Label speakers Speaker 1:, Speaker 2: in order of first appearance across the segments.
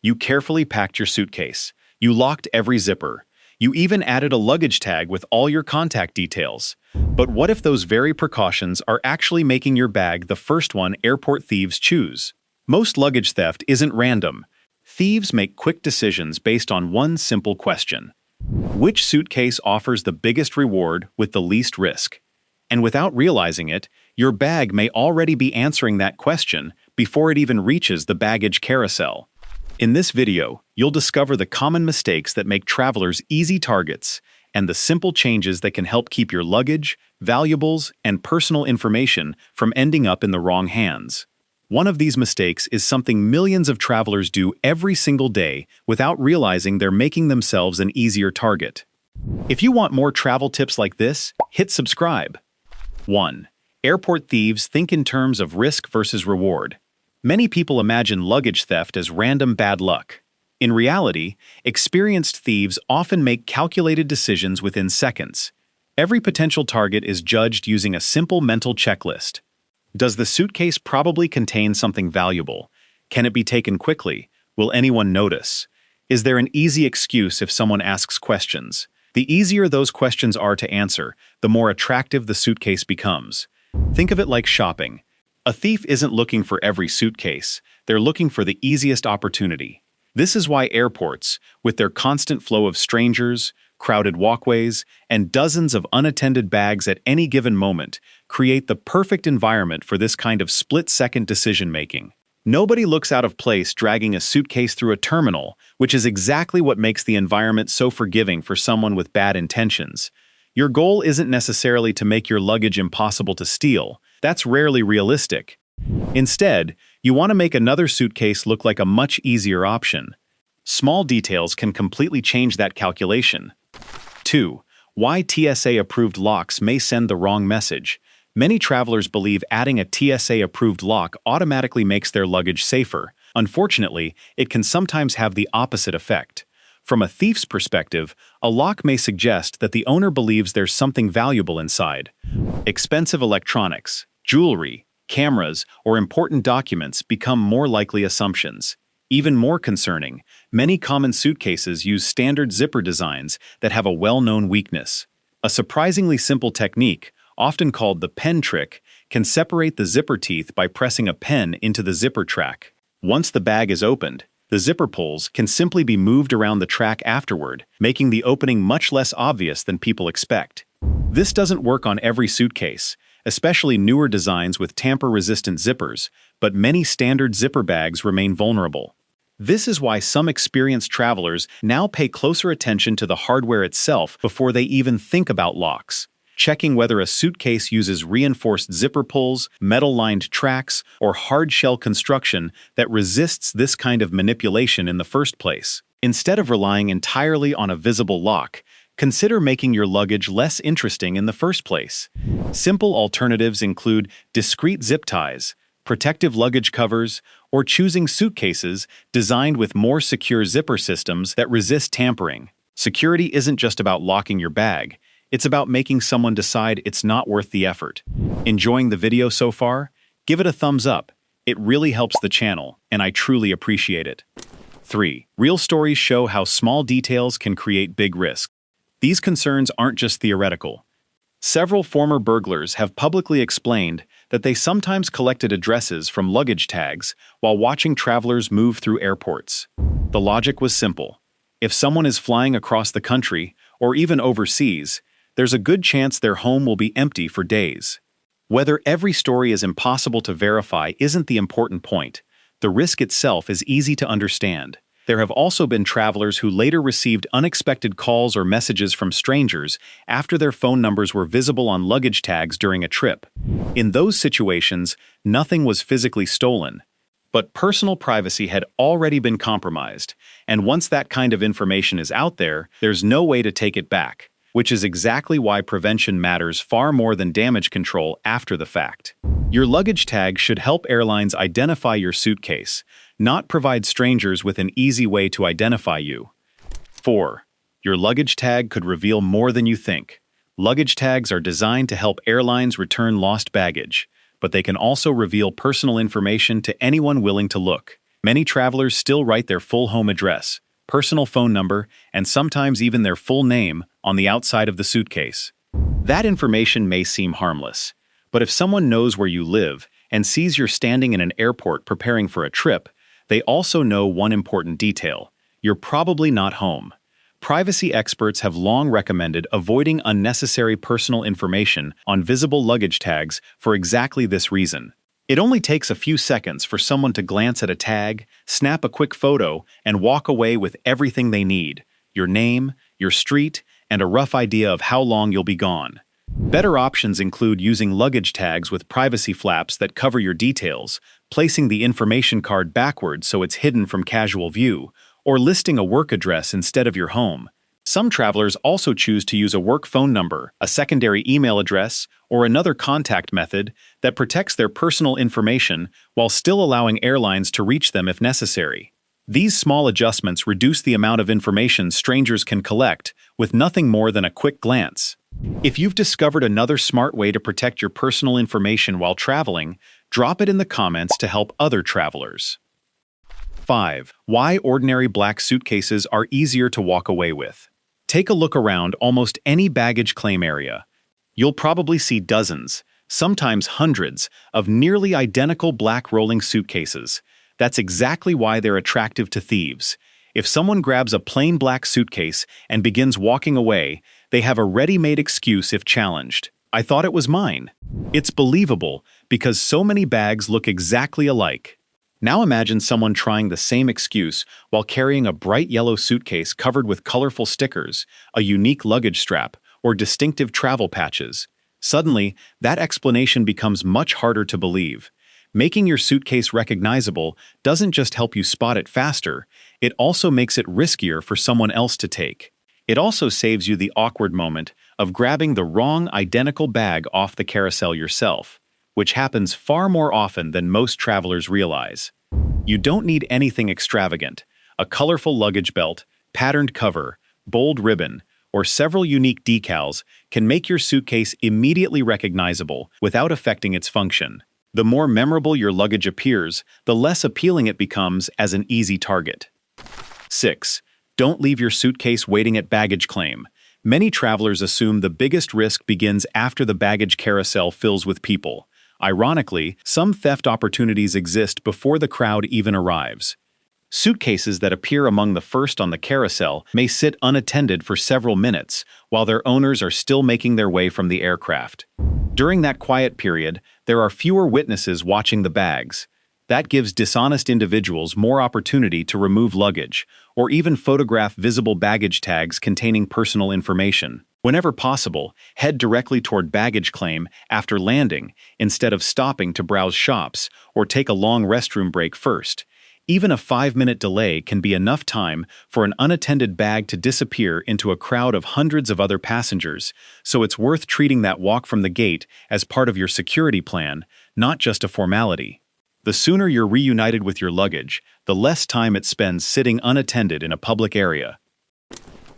Speaker 1: You carefully packed your suitcase. You locked every zipper. You even added a luggage tag with all your contact details. But what if those very precautions are actually making your bag the first one airport thieves choose? Most luggage theft isn't random. Thieves make quick decisions based on one simple question. Which suitcase offers the biggest reward with the least risk? And without realizing it, your bag may already be answering that question before it even reaches the baggage carousel. In this video, you'll discover the common mistakes that make travelers easy targets and the simple changes that can help keep your luggage, valuables, and personal information from ending up in the wrong hands. One of these mistakes is something millions of travelers do every single day without realizing they're making themselves an easier target. If you want more travel tips like this, hit subscribe. 1. Airport thieves think in terms of risk versus reward. Many people imagine luggage theft as random bad luck. In reality, experienced thieves often make calculated decisions within seconds. Every potential target is judged using a simple mental checklist. Does the suitcase probably contain something valuable? Can it be taken quickly? Will anyone notice? Is there an easy excuse if someone asks questions? The easier those questions are to answer, the more attractive the suitcase becomes. Think of it like shopping. A thief isn't looking for every suitcase, they're looking for the easiest opportunity. This is why airports, with their constant flow of strangers, crowded walkways, and dozens of unattended bags at any given moment, create the perfect environment for this kind of split-second decision-making. Nobody looks out of place dragging a suitcase through a terminal, which is exactly what makes the environment so forgiving for someone with bad intentions. Your goal isn't necessarily to make your luggage impossible to steal. That's rarely realistic. Instead, you want to make another suitcase look like a much easier option. Small details can completely change that calculation. 2. Why TSA-approved locks may send the wrong message. Many travelers believe adding a TSA-approved lock automatically makes their luggage safer. Unfortunately, it can sometimes have the opposite effect. From a thief's perspective, a lock may suggest that the owner believes there's something valuable inside. Expensive electronics, jewelry, cameras, or important documents become more likely assumptions. Even more concerning, many common suitcases use standard zipper designs that have a well-known weakness. A surprisingly simple technique, often called the pen trick, can separate the zipper teeth by pressing a pen into the zipper track. Once the bag is opened, the zipper pulls can simply be moved around the track afterward, making the opening much less obvious than people expect. This doesn't work on every suitcase, especially newer designs with tamper-resistant zippers, but many standard zipper bags remain vulnerable. This is why some experienced travelers now pay closer attention to the hardware itself before they even think about locks, checking whether a suitcase uses reinforced zipper pulls, metal-lined tracks, or hard-shell construction that resists this kind of manipulation in the first place. Instead of relying entirely on a visible lock, consider making your luggage less interesting in the first place. Simple alternatives include discreet zip ties, protective luggage covers, or choosing suitcases designed with more secure zipper systems that resist tampering. Security isn't just about locking your bag. It's about making someone decide it's not worth the effort. Enjoying the video so far? Give it a thumbs up. It really helps the channel, and I truly appreciate it. 3. Real stories show how small details can create big risks. These concerns aren't just theoretical. Several former burglars have publicly explained that they sometimes collected addresses from luggage tags while watching travelers move through airports. The logic was simple. If someone is flying across the country, or even overseas, there's a good chance their home will be empty for days. Whether every story is impossible to verify isn't the important point. The risk itself is easy to understand. There have also been travelers who later received unexpected calls or messages from strangers after their phone numbers were visible on luggage tags during a trip. In those situations, nothing was physically stolen. But personal privacy had already been compromised, and once that kind of information is out there, there's no way to take it back. Which is exactly why prevention matters far more than damage control after the fact. Your luggage tag should help airlines identify your suitcase, not provide strangers with an easy way to identify you. 4. Your luggage tag could reveal more than you think. Luggage tags are designed to help airlines return lost baggage, but they can also reveal personal information to anyone willing to look. Many travelers still write their full home address, personal phone number, and sometimes even their full name on the outside of the suitcase. That information may seem harmless, but if someone knows where you live and sees you're standing in an airport preparing for a trip, they also know one important detail: you're probably not home. Privacy experts have long recommended avoiding unnecessary personal information on visible luggage tags for exactly this reason. It only takes a few seconds for someone to glance at a tag, snap a quick photo, and walk away with everything they need: your name, your street, and a rough idea of how long you'll be gone. Better options include using luggage tags with privacy flaps that cover your details, placing the information card backwards so it's hidden from casual view, or listing a work address instead of your home. Some travelers also choose to use a work phone number, a secondary email address, or another contact method that protects their personal information while still allowing airlines to reach them if necessary. These small adjustments reduce the amount of information strangers can collect with nothing more than a quick glance. If you've discovered another smart way to protect your personal information while traveling, drop it in the comments to help other travelers. 5. Why ordinary black suitcases are easier to walk away with. Take a look around almost any baggage claim area. You'll probably see dozens, sometimes hundreds, of nearly identical black rolling suitcases. That's exactly why they're attractive to thieves. If someone grabs a plain black suitcase and begins walking away, they have a ready-made excuse if challenged. "I thought it was mine." It's believable because so many bags look exactly alike. Now imagine someone trying the same excuse while carrying a bright yellow suitcase covered with colorful stickers, a unique luggage strap, or distinctive travel patches. Suddenly, that explanation becomes much harder to believe. Making your suitcase recognizable doesn't just help you spot it faster, it also makes it riskier for someone else to take. It also saves you the awkward moment of grabbing the wrong identical bag off the carousel yourself, which happens far more often than most travelers realize. You don't need anything extravagant. A colorful luggage belt, patterned cover, bold ribbon, or several unique decals can make your suitcase immediately recognizable without affecting its function. The more memorable your luggage appears, the less appealing it becomes as an easy target. 6. Don't leave your suitcase waiting at baggage claim. Many travelers assume the biggest risk begins after the baggage carousel fills with people. Ironically, some theft opportunities exist before the crowd even arrives. Suitcases that appear among the first on the carousel may sit unattended for several minutes while their owners are still making their way from the aircraft. During that quiet period, there are fewer witnesses watching the bags. That gives dishonest individuals more opportunity to remove luggage or even photograph visible baggage tags containing personal information. Whenever possible, head directly toward baggage claim after landing instead of stopping to browse shops or take a long restroom break first. Even a 5-minute delay can be enough time for an unattended bag to disappear into a crowd of hundreds of other passengers, so it's worth treating that walk from the gate as part of your security plan, not just a formality. The sooner you're reunited with your luggage, the less time it spends sitting unattended in a public area.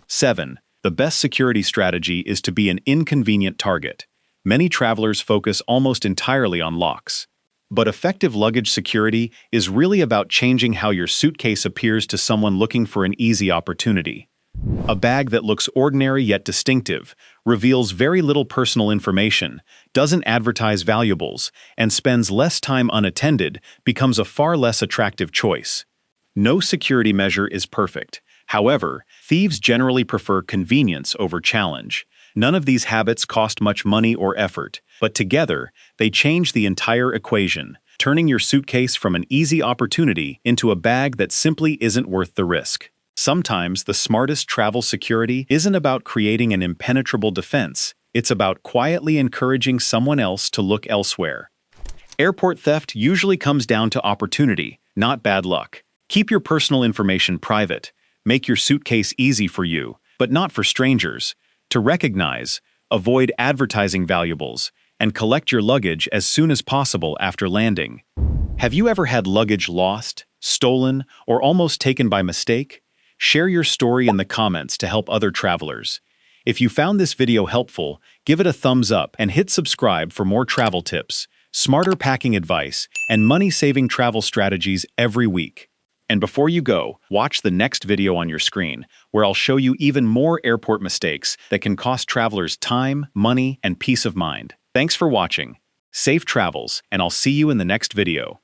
Speaker 1: 7. The best security strategy is to be an inconvenient target. Many travelers focus almost entirely on locks. But effective luggage security is really about changing how your suitcase appears to someone looking for an easy opportunity. A bag that looks ordinary yet distinctive, reveals very little personal information, doesn't advertise valuables, and spends less time unattended becomes a far less attractive choice. No security measure is perfect. However, thieves generally prefer convenience over challenge. None of these habits cost much money or effort, but together, they change the entire equation, turning your suitcase from an easy opportunity into a bag that simply isn't worth the risk. Sometimes the smartest travel security isn't about creating an impenetrable defense, it's about quietly encouraging someone else to look elsewhere. Airport theft usually comes down to opportunity, not bad luck. Keep your personal information private. Make your suitcase easy for you, but not for strangers. To recognize, avoid advertising valuables, and collect your luggage as soon as possible after landing. Have you ever had luggage lost, stolen, or almost taken by mistake? Share your story in the comments to help other travelers. If you found this video helpful, give it a thumbs up and hit subscribe for more travel tips, smarter packing advice, and money-saving travel strategies every week. And before you go, watch the next video on your screen, where I'll show you even more airport mistakes that can cost travelers time, money, and peace of mind. Thanks for watching. Safe travels, and I'll see you in the next video.